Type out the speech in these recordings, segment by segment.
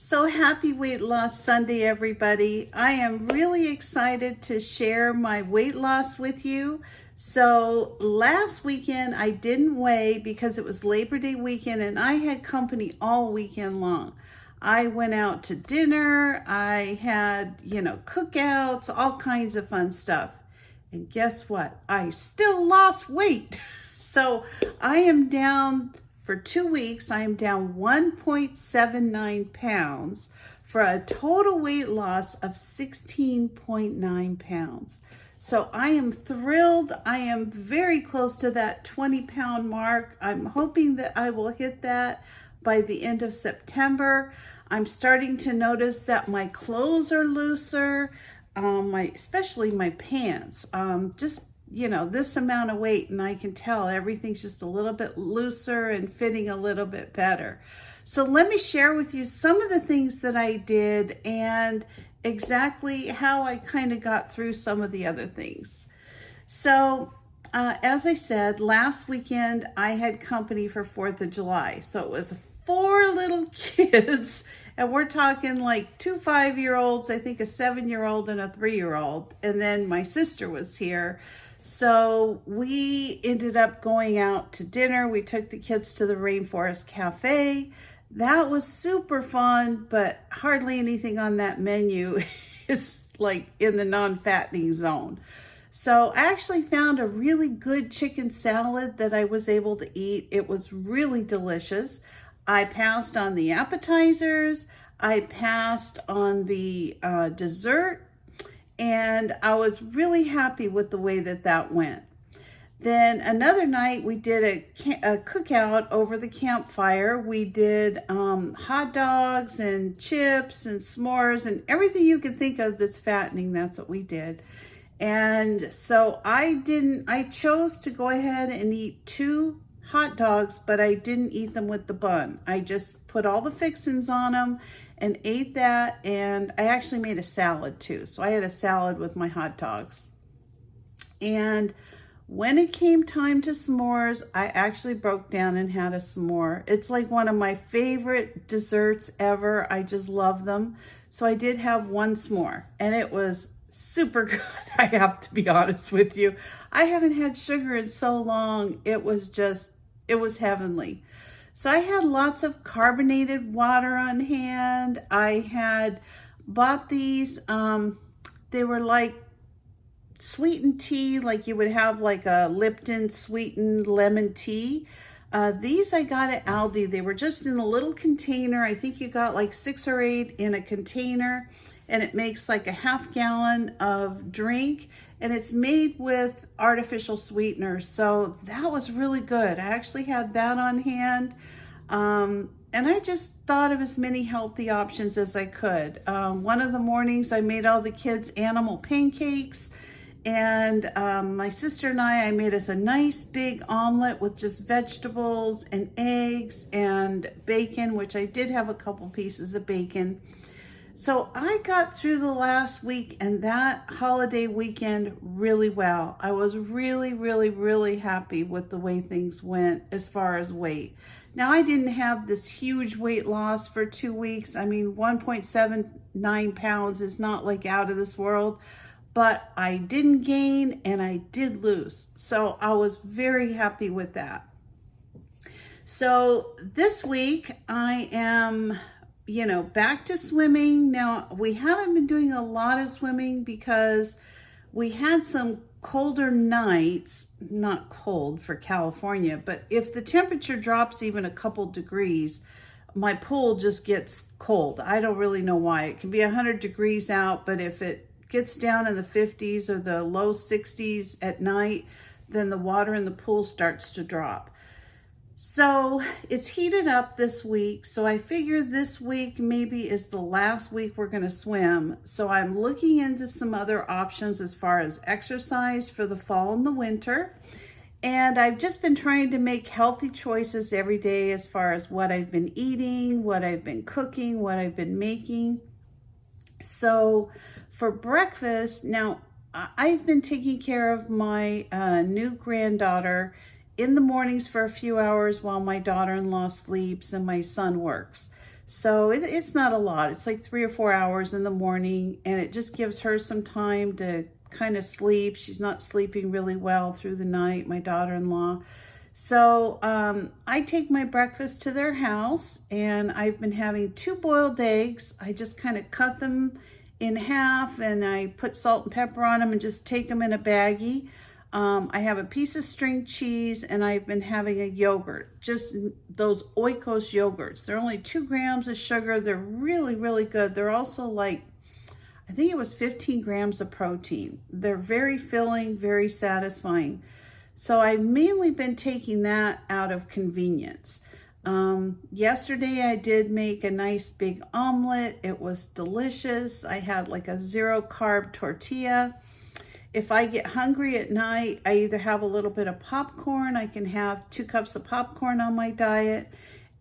So happy Weight Loss Sunday, everybody. I am really excited to share my weight loss with you. So last weekend I didn't weigh because it was Labor Day weekend and I had company all weekend long. I went out to dinner, I had, cookouts, all kinds of fun stuff. And guess what? I still lost weight. So I am down for 2 weeks. I am down 1.79 pounds for a total weight loss of 16.9 pounds. So I am thrilled. I am very close to that 20-pound mark. I'm hoping that I will hit that by the end of September. I'm starting to notice that my clothes are looser. Especially my pants, this amount of weight and I can tell everything's just a little bit looser and fitting a little bit better. So let me share with you some of the things that I did and exactly how I kind of got through some of the other things. So as I said, last weekend I had company for 4th of July. So it was 4 little kids. And we're talking like 2 5-year-olds, I think a 7-year-old and a 3-year-old. And then my sister was here. So we ended up going out to dinner. We took the kids to the Rainforest Cafe. That was super fun, but hardly anything on that menu is like in the non-fattening zone. So I actually found a really good chicken salad that I was able to eat. It was really delicious. I passed on the appetizers, I passed on the dessert, and I was really happy with the way that went. Then another night we did a cookout over the campfire. We did hot dogs and chips and s'mores and everything you can think of that's fattening. That's what we did. And so I chose to go ahead and eat 2 hot dogs, but I didn't eat them with the bun. I just put all the fixings on them and ate that, and I actually made a salad too. So I had a salad with my hot dogs. And when it came time to s'mores, I actually broke down and had a s'more. It's like one of my favorite desserts ever. I just love them. So I did have 1 s'more, and it was super good. I have to be honest with you. I haven't had sugar in so long. It was heavenly. So I had lots of carbonated water on hand. I had bought these, they were like sweetened tea, like you would have like a Lipton sweetened lemon tea. These I got at Aldi. They were just in a little container. I think you got like 6 or 8 in a container, and it makes like a ½ gallon of drink, and it's made with artificial sweeteners. So that was really good. I actually had that on hand. And I just thought of as many healthy options as I could. One of the mornings I made all the kids animal pancakes, and my sister and I made us a nice big omelet with just vegetables and eggs and bacon, which I did have a couple pieces of bacon. So I got through the last week and that holiday weekend really well. I was really, really, really happy with the way things went as far as weight. Now, I didn't have this huge weight loss for 2 weeks. I mean, 1.79 pounds is not like out of this world, but I didn't gain and I did lose. So I was very happy with that. So this week I am back to swimming. Now, we haven't been doing a lot of swimming because we had some colder nights, not cold for California, but if the temperature drops even a couple degrees, my pool just gets cold. I don't really know why. It can be 100 degrees out, but if it gets down in the 50s or the low 60s at night, then the water in the pool starts to drop. So it's heated up this week. So I figure this week maybe is the last week we're going to swim. So I'm looking into some other options as far as exercise for the fall and the winter. And I've just been trying to make healthy choices every day as far as what I've been eating, what I've been cooking, what I've been making. So for breakfast, now I've been taking care of my new granddaughter in the mornings for a few hours while my daughter-in-law sleeps and my son works. So it's not a lot. It's like 3 or 4 hours in the morning, and it just gives her some time to kind of sleep. She's not sleeping really well through the night, my daughter-in-law. So I take my breakfast to their house, and I've been having 2 boiled eggs. I just kind of cut them in half, and I put salt and pepper on them and just take them in a baggie. I have a piece of string cheese, and I've been having a yogurt, just those Oikos yogurts. They're only 2 grams of sugar. They're really, really good. They're also like, I think it was 15 grams of protein. They're very filling, very satisfying. So I've mainly been taking that out of convenience. Yesterday I did make a nice big omelet. It was delicious. I had like a 0 carb tortilla. If I get hungry at night, I either have a little bit of popcorn. I can have 2 cups of popcorn on my diet.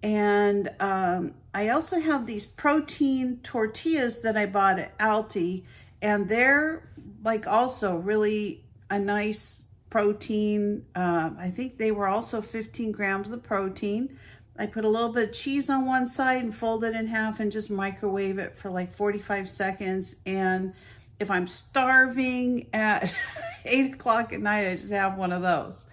And I also have these protein tortillas that I bought at Aldi. And they're like also really a nice protein. I think they were also 15 grams of protein. I put a little bit of cheese on one side and fold it in half and just microwave it for like 45 seconds. And if I'm starving at 8 o'clock at night, I just have one of those.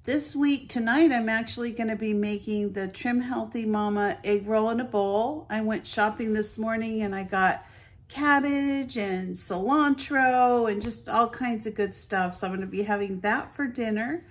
This week, tonight, I'm actually going to be making the Trim Healthy Mama egg roll in a bowl. I went shopping this morning and I got cabbage and cilantro and just all kinds of good stuff. So I'm going to be having that for dinner.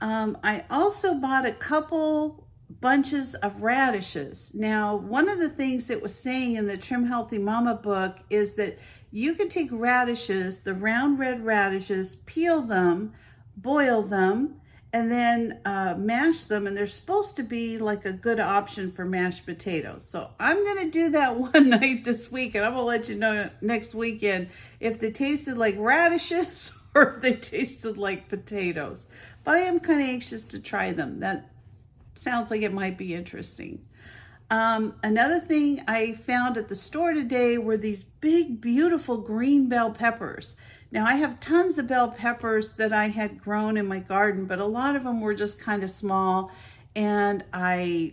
I also bought a couple bunches of radishes. Now, one of the things that was saying in the Trim Healthy Mama book is that you can take radishes, the round red radishes, peel them, boil them, and then mash them, and they're supposed to be like a good option for mashed potatoes. So I'm gonna do that one night this week, and I'm gonna let you know next weekend if they tasted like radishes or if they tasted like potatoes. But I am kind of anxious to try them. That sounds like it might be interesting. Another thing I found at the store today were these big, beautiful green bell peppers. Now, I have tons of bell peppers that I had grown in my garden, but a lot of them were just kind of small, and I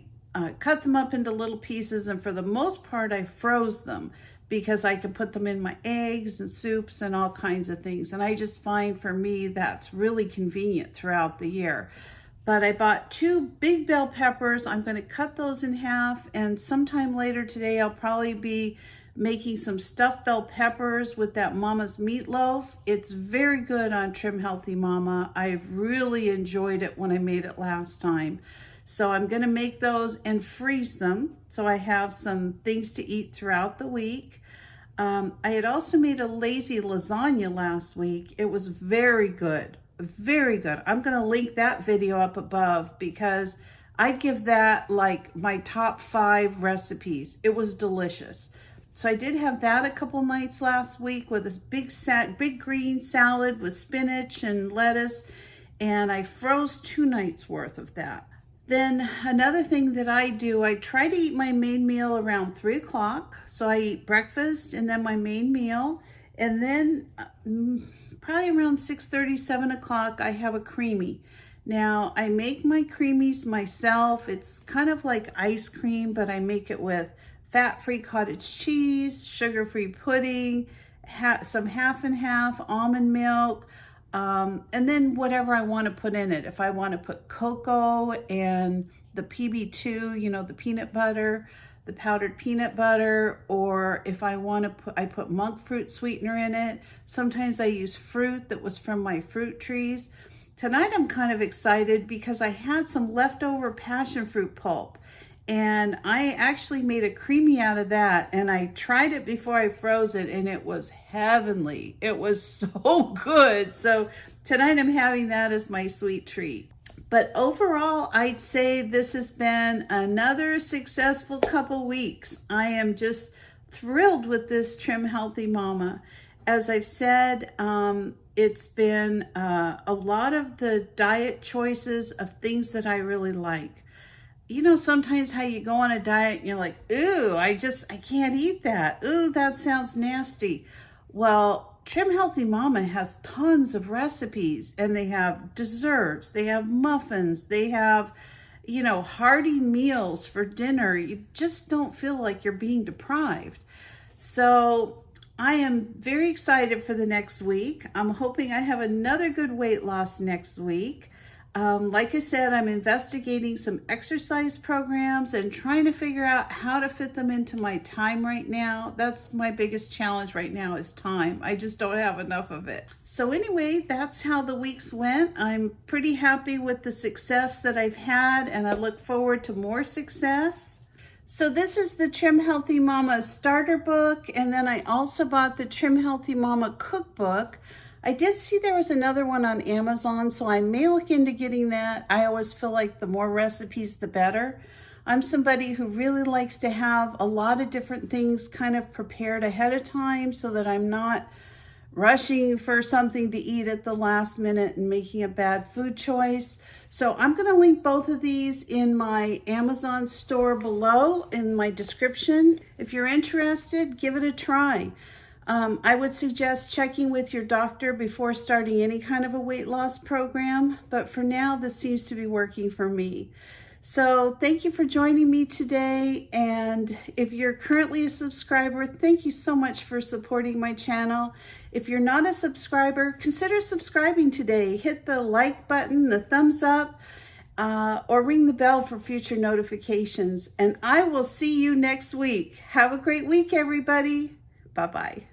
cut them up into little pieces, and for the most part, I froze them because I can put them in my eggs and soups and all kinds of things. And I just find for me that's really convenient throughout the year. But I bought 2 big bell peppers. I'm going to cut those in half, and sometime later today I'll probably be making some stuffed bell peppers with that Mama's meatloaf. It's very good on Trim Healthy Mama. I've really enjoyed it when I made it last time. So I'm going to make those and freeze them so I have some things to eat throughout the week. I had also made a lazy lasagna last week. It was very good. Very good. I'm going to link that video up above because I'd give that like my top 5 recipes. It was delicious. So I did have that a couple nights last week with this big green salad with spinach and lettuce, and I froze 2 nights worth of that. Then another thing that I do, I try to eat my main meal around 3 o'clock. So I eat breakfast and then my main meal, and then probably around 6:30, 7 o'clock, I have a creamy. Now, I make my creamies myself. It's kind of like ice cream, but I make it with fat-free cottage cheese, sugar-free pudding, some half and half almond milk, and then whatever I want to put in it. If I want to put cocoa and the PB2, you know, the peanut butter, the powdered peanut butter, or if I want to I put monk fruit sweetener in it. Sometimes I use fruit that was from my fruit trees. Tonight I'm kind of excited because I had some leftover passion fruit pulp, and I actually made a creamy out of that, and I tried it before I froze it, and it was heavenly. It was so good. So tonight I'm having that as my sweet treat. But overall, I'd say this has been another successful couple weeks. I am just thrilled with this Trim Healthy Mama. As I've said, it's been a lot of the diet choices of things that I really like. You know, sometimes how you go on a diet and you're like, ooh, I can't eat that. Ooh, that sounds nasty. Well, Trim Healthy Mama has tons of recipes, and they have desserts, they have muffins, they have, hearty meals for dinner. You just don't feel like you're being deprived. So I am very excited for the next week. I'm hoping I have another good weight loss next week. Like I said, I'm investigating some exercise programs and trying to figure out how to fit them into my time right now. That's my biggest challenge right now, is time. I just don't have enough of it. So anyway, that's how the weeks went. I'm pretty happy with the success that I've had, and I look forward to more success. So this is the Trim Healthy Mama starter book, and then I also bought the Trim Healthy Mama cookbook. I did see there was another one on Amazon, so I may look into getting that. I always feel like the more recipes, the better. I'm somebody who really likes to have a lot of different things kind of prepared ahead of time so that I'm not rushing for something to eat at the last minute and making a bad food choice. So I'm going to link both of these in my Amazon store below in my description. If you're interested, give it a try. I would suggest checking with your doctor before starting any kind of a weight loss program, but for now, this seems to be working for me. So thank you for joining me today, and if you're currently a subscriber, thank you so much for supporting my channel. If you're not a subscriber, consider subscribing today. Hit the like button, the thumbs up, or ring the bell for future notifications, and I will see you next week. Have a great week, everybody. Bye-bye.